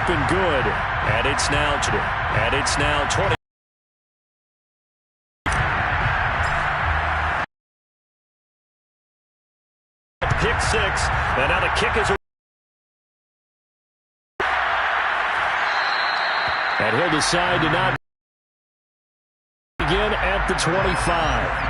up and good. And it's now 20. Pick six, and now the kick is. And he'll decide to not begin at the 25.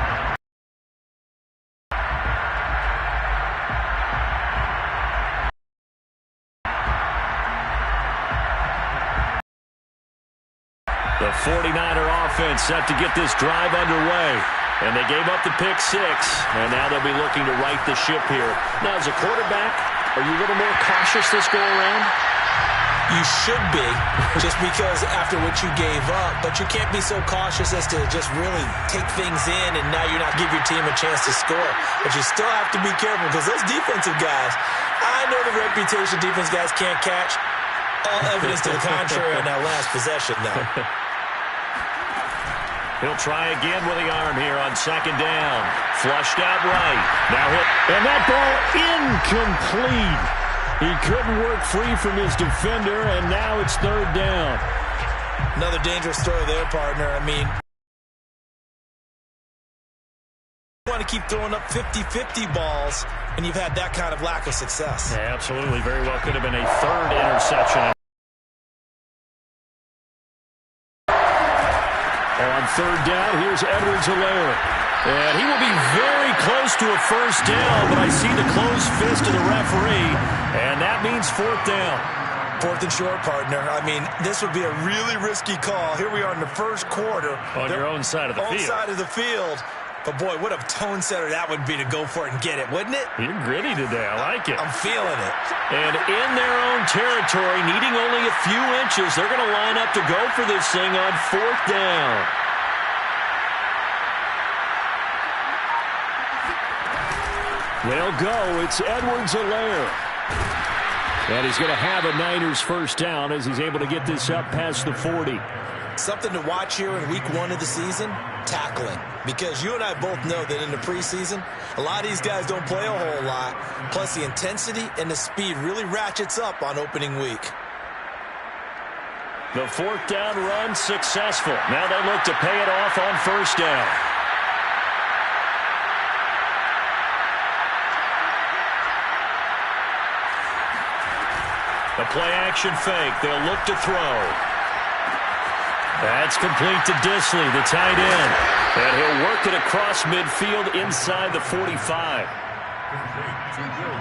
The 49er offense set to get this drive underway. And they gave up the pick six, and now they'll be looking to right the ship here. Now, as a quarterback, are you a little more cautious this go-around? You should be, just because after what you gave up. But you can't be so cautious as to just really take things in, and now you're not give your team a chance to score. But you still have to be careful, because those defensive guys, I know the reputation defense guys can't catch. All evidence to the contrary on that last possession, though. He'll try again with the arm here on second down. Flushed out right. Now and that ball incomplete. He couldn't work free from his defender, and now it's third down. Another dangerous throw there, partner. I mean, you want to keep throwing up 50-50 balls when you've had that kind of lack of success. Yeah, absolutely. Very well could have been a third interception. On third down, here's Edwards-Helaire. And he will be very close to a first down, but I see the closed fist of the referee, and that means fourth down. Fourth and short, partner. I mean, this would be a really risky call. Here we are in the first quarter. On your own side of the field. Own side of the field. But, boy, what a tone setter that would be to go for it and get it, wouldn't it? You're gritty today. I like it. I'm feeling it. And in their own territory, needing only a few inches, they're going to line up to go for this thing on fourth down. They'll go. It's Edwards-Helaire. And he's going to have a Niners first down as he's able to get this up past the 40. Something to watch here in week 1 of the season, tackling. Because you and I both know that in the preseason, a lot of these guys don't play a whole lot. Plus, the intensity and the speed really ratchets up on opening week. The fourth down run successful. Now they look to pay it off on first down. The play-action fake. They'll look to throw. That's complete to Dissly, the tight end. And he'll work it across midfield inside the 45.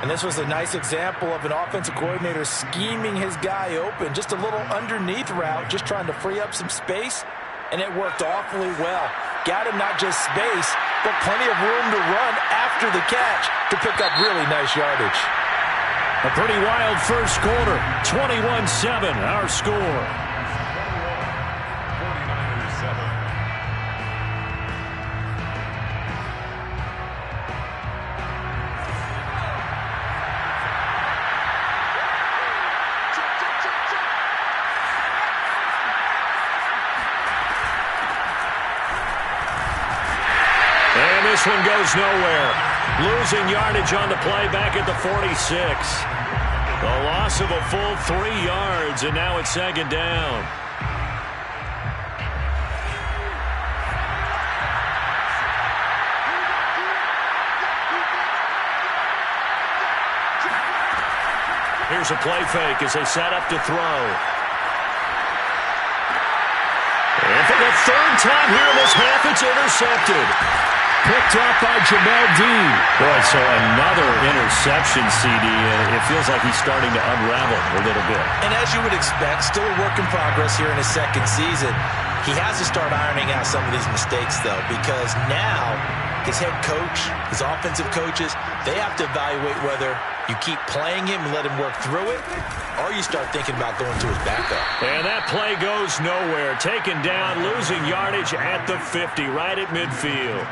And this was a nice example of an offensive coordinator scheming his guy open. Just a little underneath route, just trying to free up some space. And it worked awfully well. Got him not just space, but plenty of room to run after the catch to pick up really nice yardage. A pretty wild first quarter. 21-7, our score. And this one goes nowhere. Losing yardage on the play back at the 46. The loss of a full 3 yards, and now it's second down. Here's a play fake as they set up to throw. And for the third time here in this half, it's intercepted. Picked up by Jamel Dean. Boy, so another interception, CD. It feels like he's starting to unravel a little bit. And as you would expect, still a work in progress here in his second season. He has to start ironing out some of these mistakes, though, because now his head coach, his offensive coaches, they have to evaluate whether you keep playing him and let him work through it, or you start thinking about going to his backup. And that play goes nowhere. Taken down, losing yardage at the 50, right at midfield.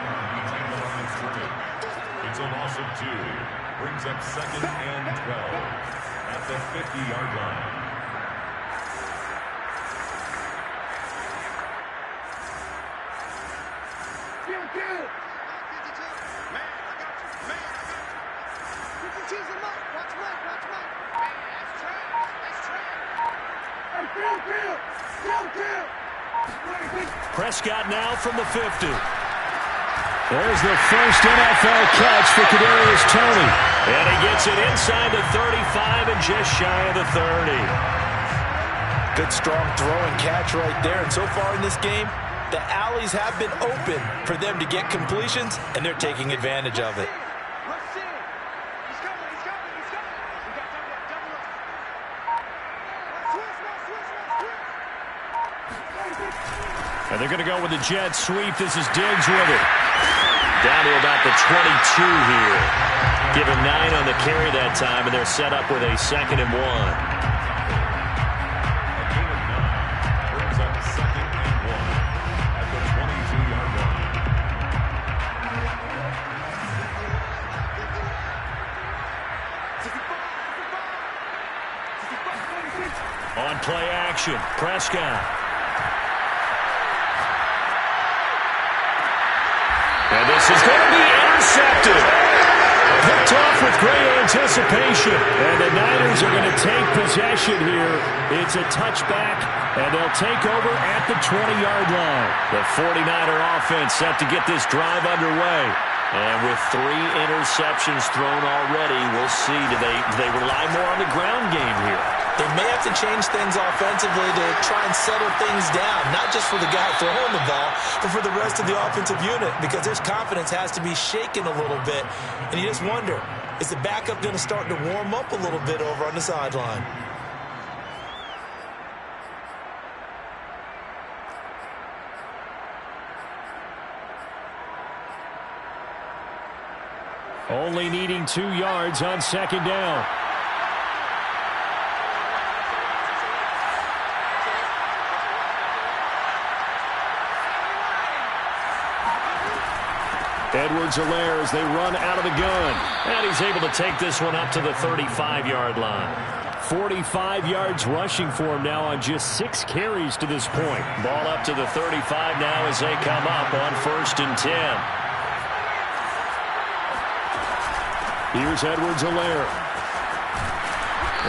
It's a loss of 2. Brings up second and 12 at the 50-yard line. Prescott now from the 50. There's the first NFL catch for Kadarius Toney. And he gets it inside the 35 and just shy of the 30. Good, strong throw and catch right there. And so far in this game, the alleys have been open for them to get completions, and they're taking advantage of it. And they're going to go with the jet sweep. This is Diggs with it. Down to about the 22 here. Give him 9 on the carry that time, and they're set up with a 2nd and 1. Brings up 2nd and 1 at the 22-yard line. On play action, Prescott. And this is going to be intercepted. Picked off with great anticipation. And the Niners are going to take possession here. It's a touchback, and they'll take over at the 20-yard line. The 49er offense set to get this drive underway. And with 3 interceptions thrown already, we'll see. Do they rely more on the ground game here? They may have to change things offensively to try and settle things down, not just for the guy throwing the ball, but for the rest of the offensive unit, because his confidence has to be shaken a little bit. And you just wonder, is the backup going to start to warm up a little bit over on the sideline? Only needing 2 yards on 2nd down. Edwards-Helaire as they run out of the gun. And he's able to take this one up to the 35-yard line. 45 yards rushing for him now on just 6 carries to this point. Ball up to the 35 now as they come up on 1st and 10. Here's Edwards-Helaire.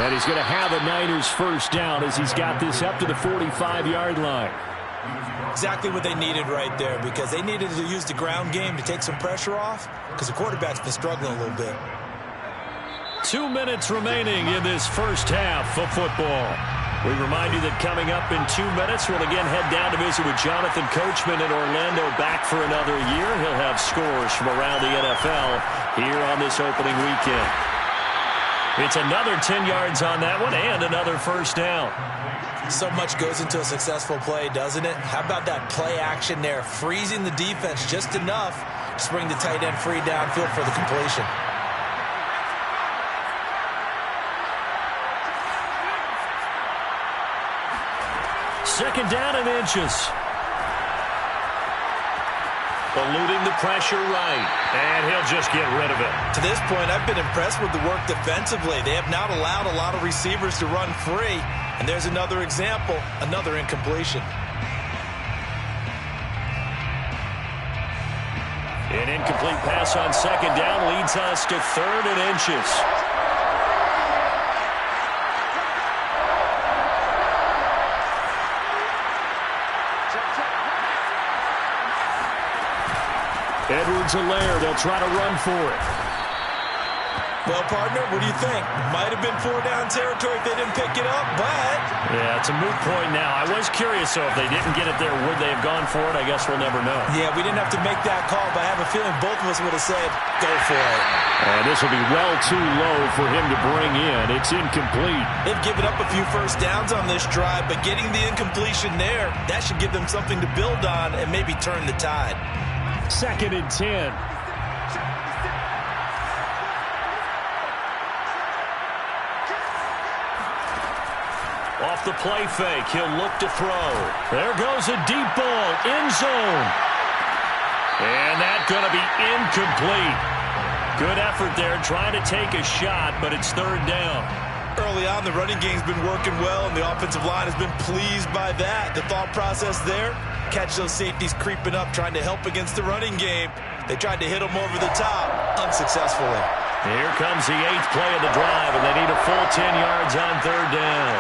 And he's going to have a Niners first down as he's got this up to the 45-yard line. Exactly what they needed right there, because they needed to use the ground game to take some pressure off, because the quarterback's been struggling a little bit. 2 minutes remaining in this first half of football. We remind you that coming up in 2 minutes, we'll again head down to visit with Jonathan Coachman in Orlando, back for another year. He'll have scores from around the NFL here on this opening weekend. It's another 10 yards on that one and another first down. So much goes into a successful play, doesn't it? How about that play action there, freezing the defense just enough to bring the tight end free downfield for the completion. Second down and inches. Eluding the pressure right. And he'll just get rid of it. To this point, I've been impressed with the work defensively. They have not allowed a lot of receivers to run free. And there's another example, another incompletion. An incomplete pass on 2nd down leads us to 3rd and inches. Edwards-Helaire, they'll try to run for it. Well, partner, what do you think? Might have been 4-down territory if they didn't pick it up, but... Yeah, it's a moot point now. I was curious, so if they didn't get it there, would they have gone for it? I guess we'll never know. Yeah, we didn't have to make that call, but I have a feeling both of us would have said, go for it. And this will be well too low for him to bring in. It's incomplete. They've given up a few first downs on this drive, but getting the incompletion there, that should give them something to build on and maybe turn the tide. 2nd and 10. Off the play fake, he'll look to throw. There goes a deep ball, end zone. And that's going to be incomplete. Good effort there, trying to take a shot, but it's 3rd down. Early on, the running game's been working well, and the offensive line has been pleased by that. The thought process there, catch those safeties creeping up, trying to help against the running game. They tried to hit them over the top, unsuccessfully. Here comes the 8th play of the drive, and they need a full 10 yards on 3rd down.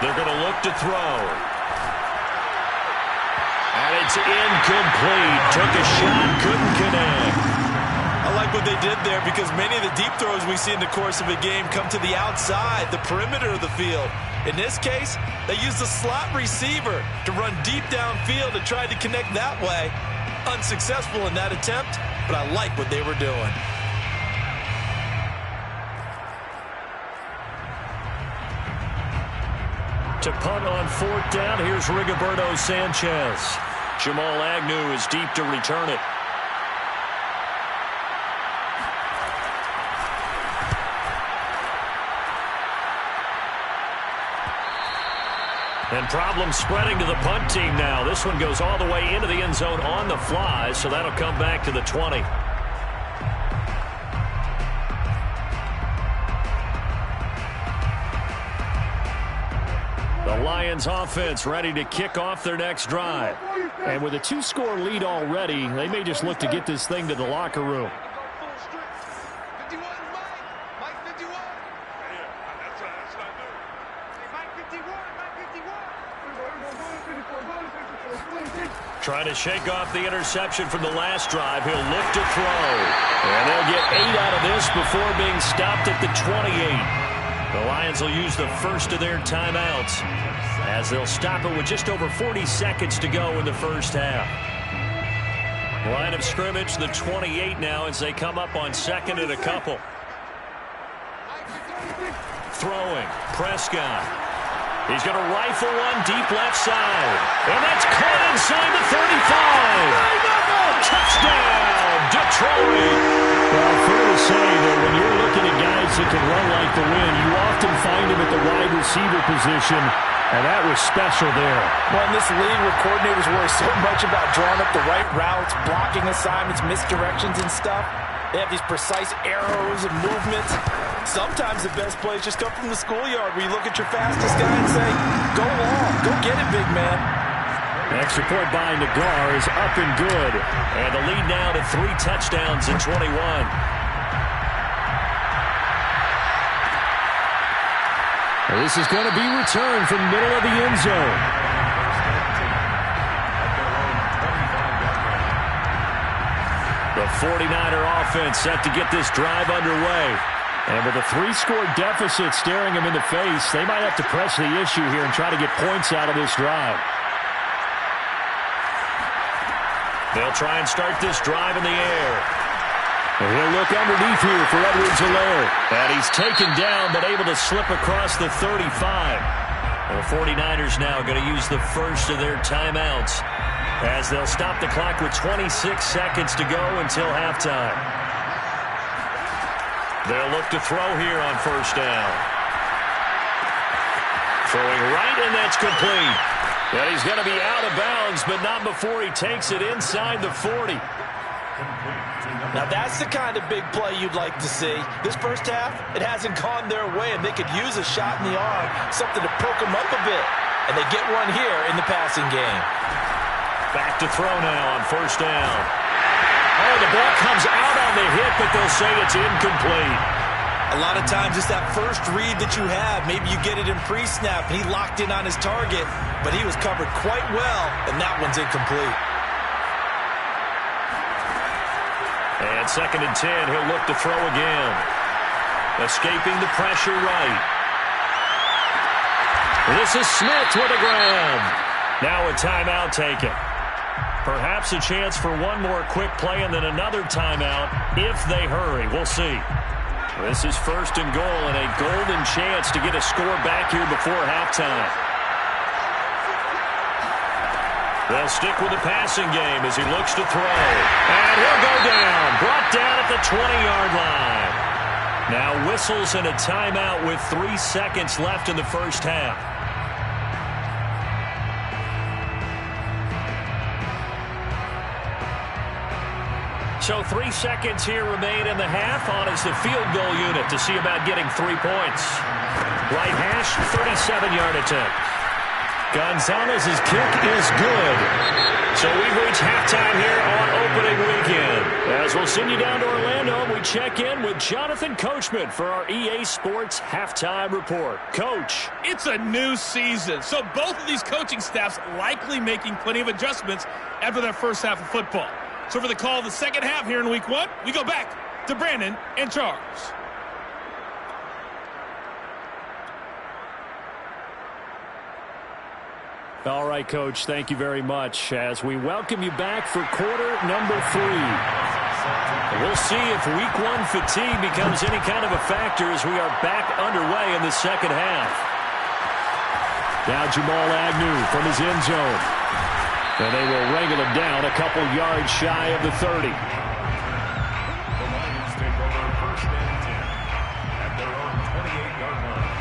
They're going to look to throw. And it's incomplete. Took a shot, couldn't connect. I like what they did there because many of the deep throws we see in the course of a game come to the outside, the perimeter of the field. In this case, they used the slot receiver to run deep downfield and tried to connect that way. Unsuccessful in that attempt, but I like what they were doing. To punt on 4th down, here's Rigoberto Sanchez. Jamal Agnew is deep to return it. And problems spreading to the punt team now. This one goes all the way into the end zone on the fly, so that'll come back to the 20. The Lions offense ready to kick off their next drive. And with a 2-score lead already, they may just look to get this thing to the locker room. Trying to shake off the interception from the last drive. He'll look to throw. And they'll get 8 out of this before being stopped at the 28. The Lions will use the first of their timeouts as they'll stop it with just over 40 seconds to go in the first half. Line of scrimmage, the 28 now as they come up on 2nd and a couple. Throwing, Prescott. He's going to rifle one deep left side. And that's caught inside the 35. Touchdown, Detroit. Well, fair to say that when you're looking at guys that can run like the wind, you often find them at the wide receiver position, and that was special there. Well, in this league where coordinators worry so much about drawing up the right routes, blocking assignments, misdirections and stuff, they have these precise arrows and movements. Sometimes the best plays just come from the schoolyard where you look at your fastest guy and say, go long, go get it, big man. Extra point by Nagar is up and good. And the lead now to 3 touchdowns in 21. This is going to be returned from the middle of the end zone. The 49er offense set to get this drive underway. And with a 3-score deficit staring them in the face, they might have to press the issue here and try to get points out of this drive. They'll try and start this drive in the air. And he'll look underneath here for Edwards-Helaire. And he's taken down, but able to slip across the 35. The 49ers now going to use the first of their timeouts as they'll stop the clock with 26 seconds to go until halftime. They'll look to throw here on 1st down. Throwing right, and that's complete. And he's going to be out of bounds, but not before he takes it inside the 40. Now that's the kind of big play you'd like to see. This first half, it hasn't gone their way, and they could use a shot in the arm, something to perk them up a bit. And they get one here in the passing game. Back to throw now on 1st down. Oh, the ball comes out on the hit, but they'll say it's incomplete. A lot of times it's that first read that you have. Maybe you get it in pre-snap, and he locked in on his target, but he was covered quite well, and that one's incomplete. And 2nd and 10, he'll look to throw again. Escaping the pressure right. This is Smith with a grab. Now a timeout taken. Perhaps a chance for one more quick play and then another timeout if they hurry. We'll see. This is 1st and goal and a golden chance to get a score back here before halftime. They'll stick with the passing game as he looks to throw. And he'll go down. Brought down at the 20-yard line. Now whistles and a timeout with 3 seconds left in the first half. So 3 seconds here remain in the half. On is the field goal unit to see about getting 3 points. Right hash, 37-yard attempt. Gonzalez's kick is good. So we've reached halftime here on opening weekend. As we'll send you down to Orlando, we check in with Jonathan Coachman for our EA Sports Halftime Report. Coach. It's a new season, so both of these coaching staffs likely making plenty of adjustments after that first half of football. So for the call of the second half here in Week 1, we go back to Brandon and Charles. All right, Coach, thank you very much as we welcome you back for quarter number 3. We'll see if Week 1 fatigue becomes any kind of a factor as we are back underway in the second half. Now Jamal Agnew from his end zone. And they will wrangle him down a couple yards shy of the 30. The Lions take over first and 10 at their own 28-yard line.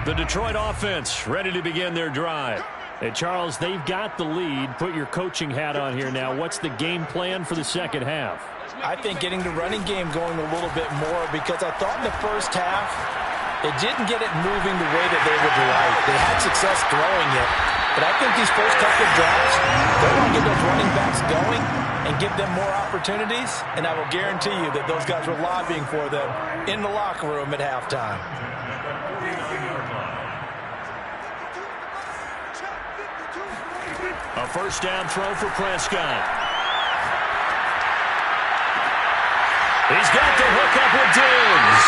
The Detroit offense ready to begin their drive. Hey, Charles, they've got the lead. Put your coaching hat on here now. What's the game plan for the second half? I think getting the running game going a little bit more because I thought in the first half they didn't get it moving the way that they would like. They had success throwing it, but I think these first couple of drives, they want to get those running backs going and give them more opportunities, and I will guarantee you that those guys were lobbying for them in the locker room at halftime. A first down throw for Prescott. He's got the hook up with Diggs.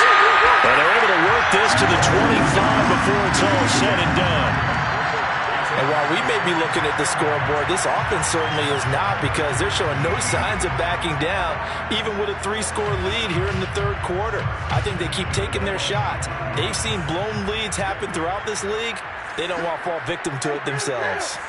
And they're able to work this to the 25 before it's all said and done. And while we may be looking at the scoreboard, this offense certainly is not because they're showing no signs of backing down, even with a 3-score lead here in the third quarter. I think they keep taking their shots. They've seen blown leads happen throughout this league. They don't want to fall victim to it themselves.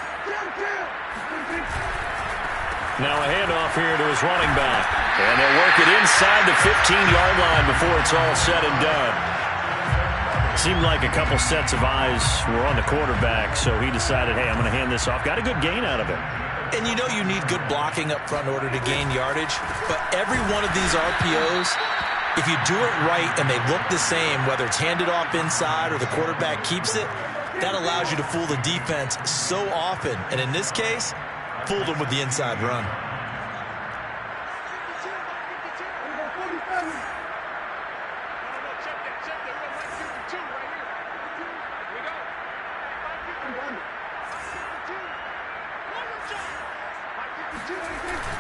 Now a handoff here to his running back. And they'll work it inside the 15-yard line before it's all said and done. Seemed like a couple sets of eyes were on the quarterback, so he decided, hey, I'm going to hand this off. Got a good gain out of it. And you know you need good blocking up front in order to gain yardage, but every one of these RPOs, if you do it right and they look the same, whether it's handed off inside or the quarterback keeps it, that allows you to fool the defense so often. And in this case, fooled them with the inside run.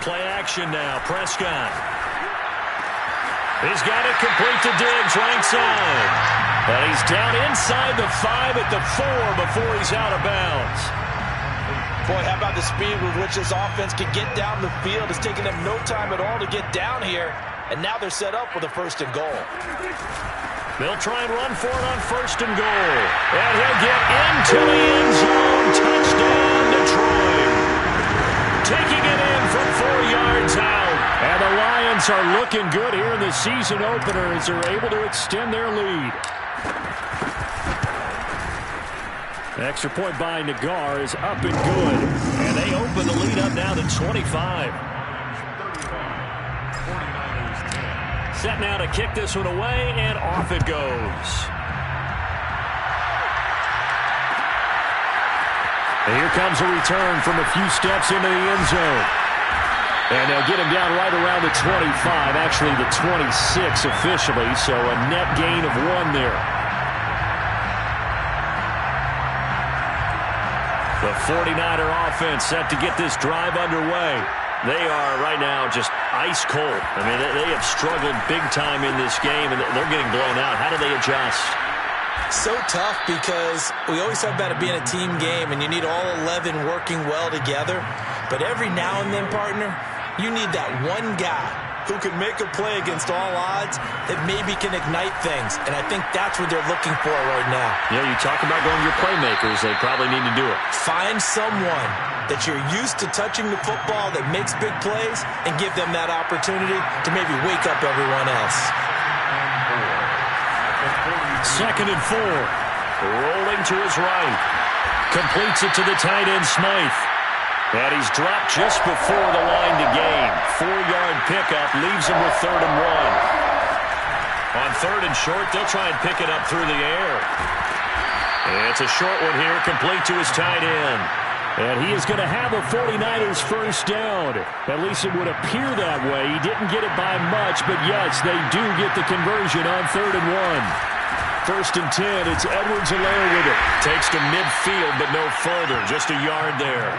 Play action now. Prescott. He's got it complete to Diggs, right side. And he's down inside the 5 at the 4 before he's out of bounds. Boy, how about the speed with which this offense can get down the field? It's taking them no time at all to get down here. And now they're set up with a first and goal. They'll try and run for it on first and goal. And he'll get into the end zone. Touchdown, Detroit. Taking it in from 4 yards out. And the Lions are looking good here in the season opener as they're able to extend their lead. Extra point by Nagar is up and good. And they open the lead up now to 25. Set now to kick this one away, and off it goes. And here comes a return from a few steps into the end zone. And they'll get him down right around the 25, actually the 26 officially, so a net gain of 1 there. The 49er offense set to get this drive underway. They are right now just ice cold. I mean, they have struggled big time in this game, and they're getting blown out. How do they adjust? So tough because we always talk about it being a team game, and you need all 11 working well together. But every now and then, partner, you need that one guy who can make a play against all odds that maybe can ignite things. And I think that's what they're looking for right now. Yeah, you talk about going to your playmakers. They probably need to do it. Find someone that you're used to touching the football that makes big plays and give them that opportunity to maybe wake up everyone else. 2nd and 4. Rolling to his right. Completes it to the tight end, Smythe. And he's dropped just before the line to gain. 4-yard pickup leaves him with 3rd and 1. On 3rd and short, they'll try and pick it up through the air. It's a short one here, complete to his tight end. And he is going to have a 49ers first down. At least it would appear that way. He didn't get it by much, but yes, they do get the conversion on 3rd and 1. 1st and 10, it's Edwards-Helaire with it. Takes to midfield, but no further. Just a yard there.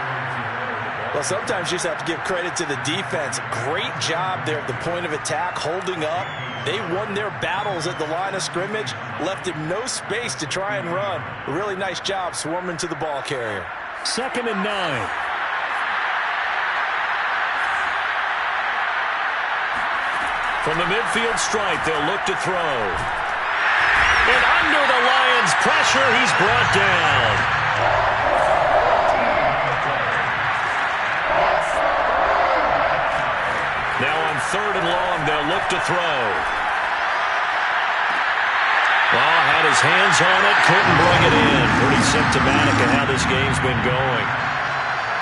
Well, sometimes you just have to give credit to the defense. Great job there at the point of attack, holding up. They won their battles at the line of scrimmage, left him no space to try and run. A really nice job swarming to the ball carrier. 2nd and 9. From the midfield stripe, they'll look to throw. And under the Lions' pressure, he's brought down. Now on 3rd and long, they'll look to throw. Well, had his hands on it, couldn't bring it in. Pretty symptomatic of how this game's been going.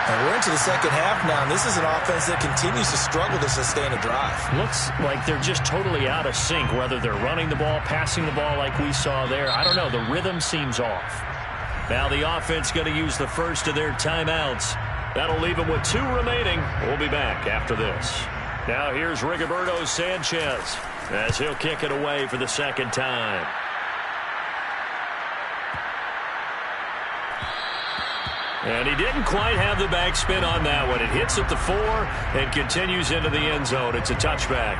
And we're into the second half now, and this is an offense that continues to struggle to sustain a drive. Looks like they're just totally out of sync, whether they're running the ball, passing the ball like we saw there. I don't know. The rhythm seems off. Now the offense going to use the first of their timeouts. That'll leave them with 2 remaining. We'll be back after this. Now here's Rigoberto Sanchez as he'll kick it away for the 2nd time. And he didn't quite have the backspin on that one. It hits at the 4 and continues into the end zone. It's a touchback.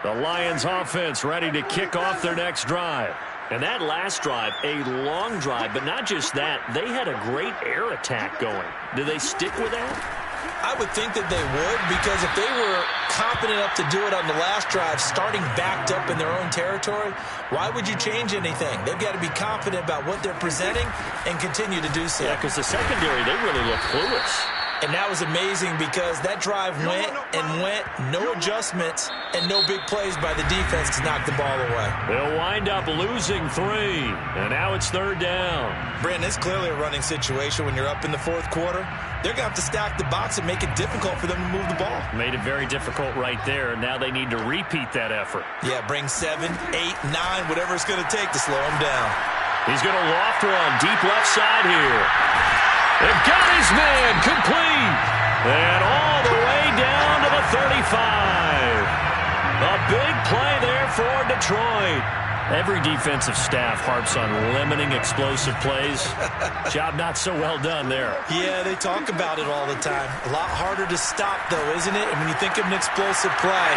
The Lions offense ready to kick off their next drive. And that last drive, a long drive, but not just that. They had a great air attack going. Do they stick with that? I would think that they would, because if they were confident enough to do it on the last drive, starting backed up in their own territory, why would you change anything? They've got to be confident about what they're presenting and continue to do so. Yeah, because the secondary, they really look clueless. And that was amazing because that drive went and went, no adjustments, and no big plays by the defense to knock the ball away. They'll wind up losing 3, and now it's 3rd down. Brandon, it's clearly a running situation when you're up in the 4th quarter. They're going to have to stack the box and make it difficult for them to move the ball. Made it very difficult right there, and now they need to repeat that effort. Yeah, bring 7, 8, 9, whatever it's going to take to slow him down. He's going to loft one deep left side here. They've got his man complete. And all the way down to the 35. A big play there for Detroit. Every defensive staff harps on limiting explosive plays. Job not so well done there. Yeah, they talk about it all the time. A lot harder to stop, though, isn't it? And when you think of an explosive play,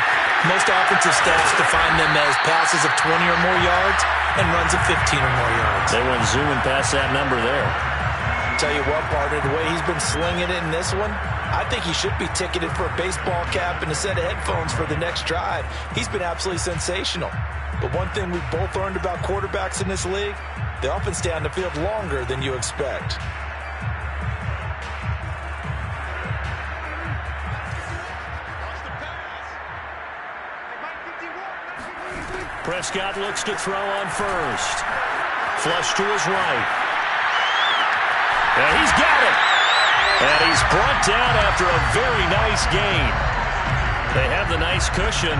most offensive staffs define them as passes of 20 or more yards and runs of 15 or more yards. They went zooming past that number there. Tell you what, partner, the way he's been slinging it in this one, I think he should be ticketed for a baseball cap and a set of headphones for the next drive. He's been absolutely sensational. But one thing we've both learned about quarterbacks in this league, they often stay on the field longer than you expect. Prescott looks to throw on first. Flush to his right. And he's got it. And he's brought down after a very nice gain. They have the nice cushion.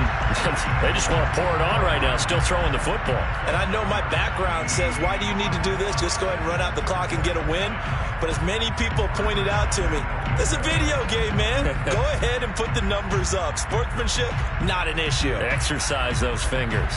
They just want to pour it on right now, still throwing the football. And I know my background says, why do you need to do this? Just go ahead and run out the clock and get a win. But as many people pointed out to me, it's a video game, man. Go ahead and put the numbers up. Sportsmanship, not an issue. Exercise those fingers.